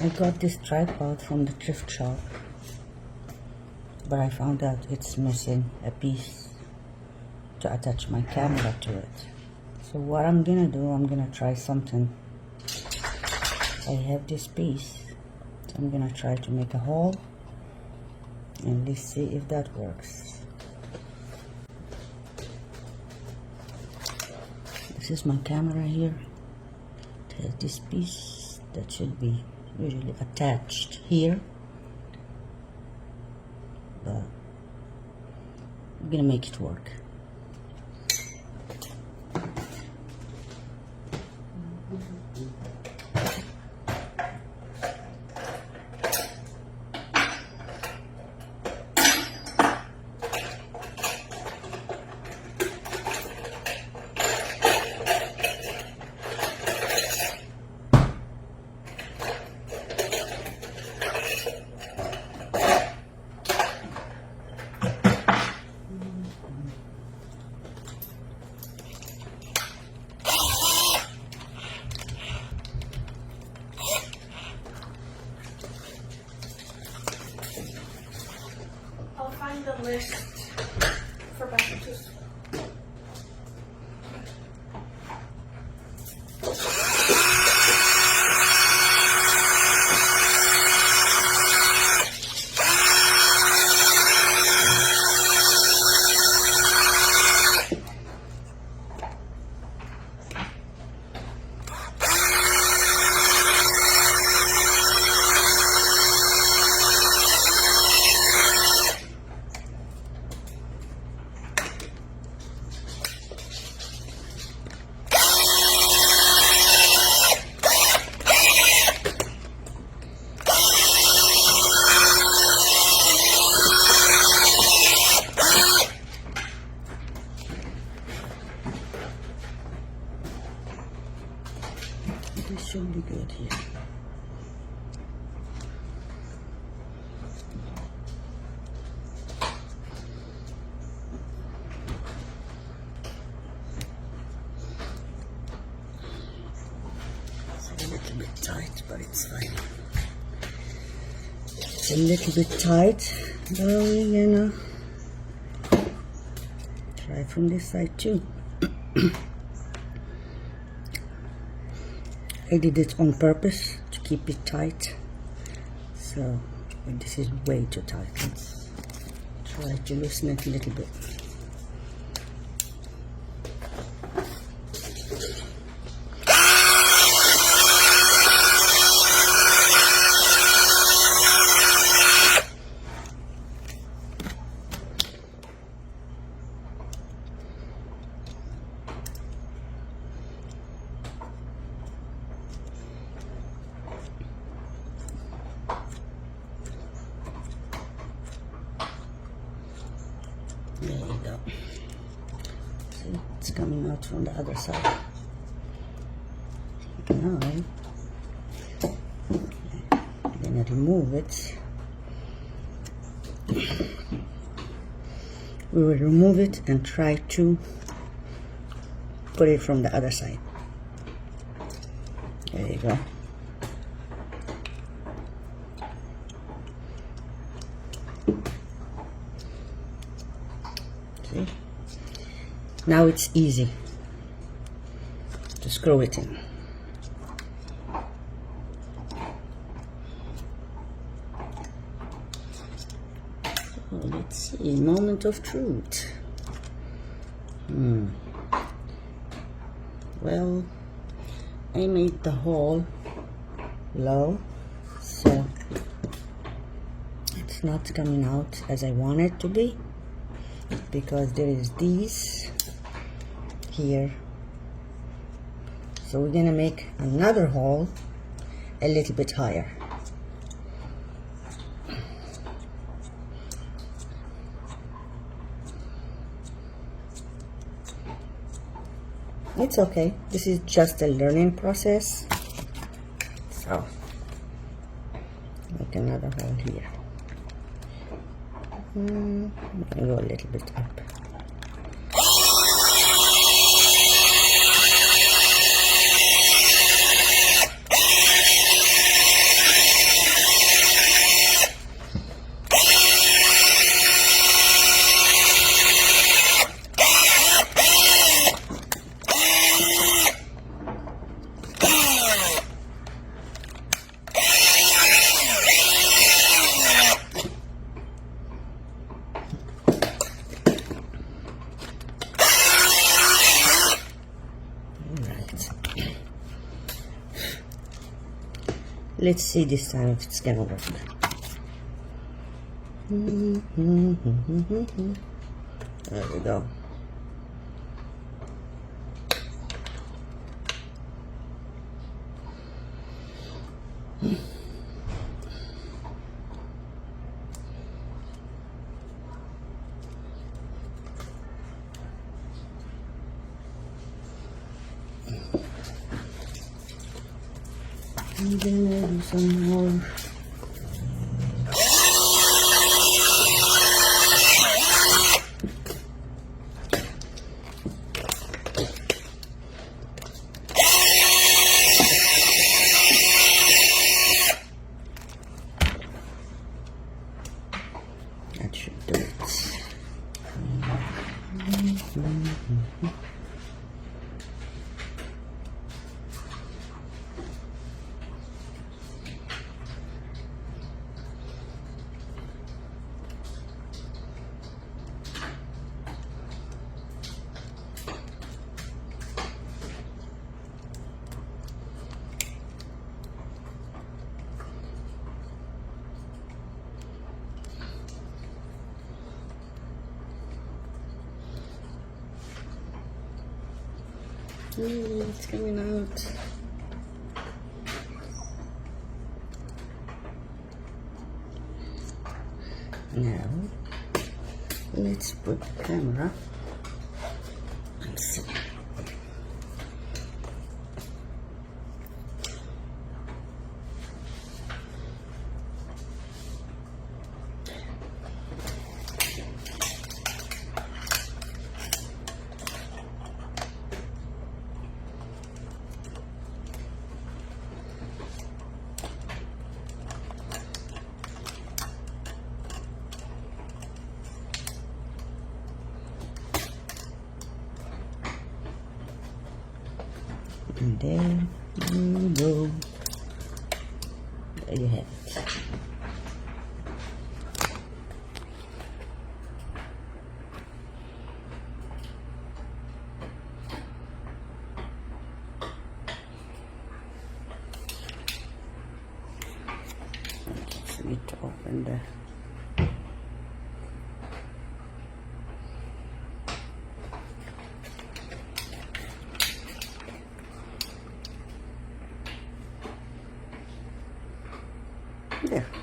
I got this tripod from the thrift shop, but I found out it's missing a piece to attach my camera to it. So what I'm gonna do, I'm gonna try something. I have this piece, so I'm gonna try to make a hole, and let's see if that works. This is my camera here. It has this piece that should be usually attached here, but I'm gonna make it work. The list for packages. This should be good here. It's a little bit tight, but it's fine. It's a little bit tight, but we're gonna try from this side too. I did it on purpose to keep it tight, so this is way too tight. Let's try to loosen it a little bit. There you go. See, it's coming out from the other side. Now I'm gonna remove it. We will remove it and try to put it from the other side. There you go. See? Now it's easy to screw it in. So let's see, moment of truth. Well, I made the hole low, so it's not coming out as I want it to be, because there is these here. So we're gonna make another hole a little bit higher. It's okay, this is just a learning process. So make another hole here. I'm gonna go a little bit up. Let's see this time if it's gonna work. There we go. I'm gonna do some more. That should do it. It's coming out. Now, let's put the camera and see. And there you go. There you have it. Just need to open the there.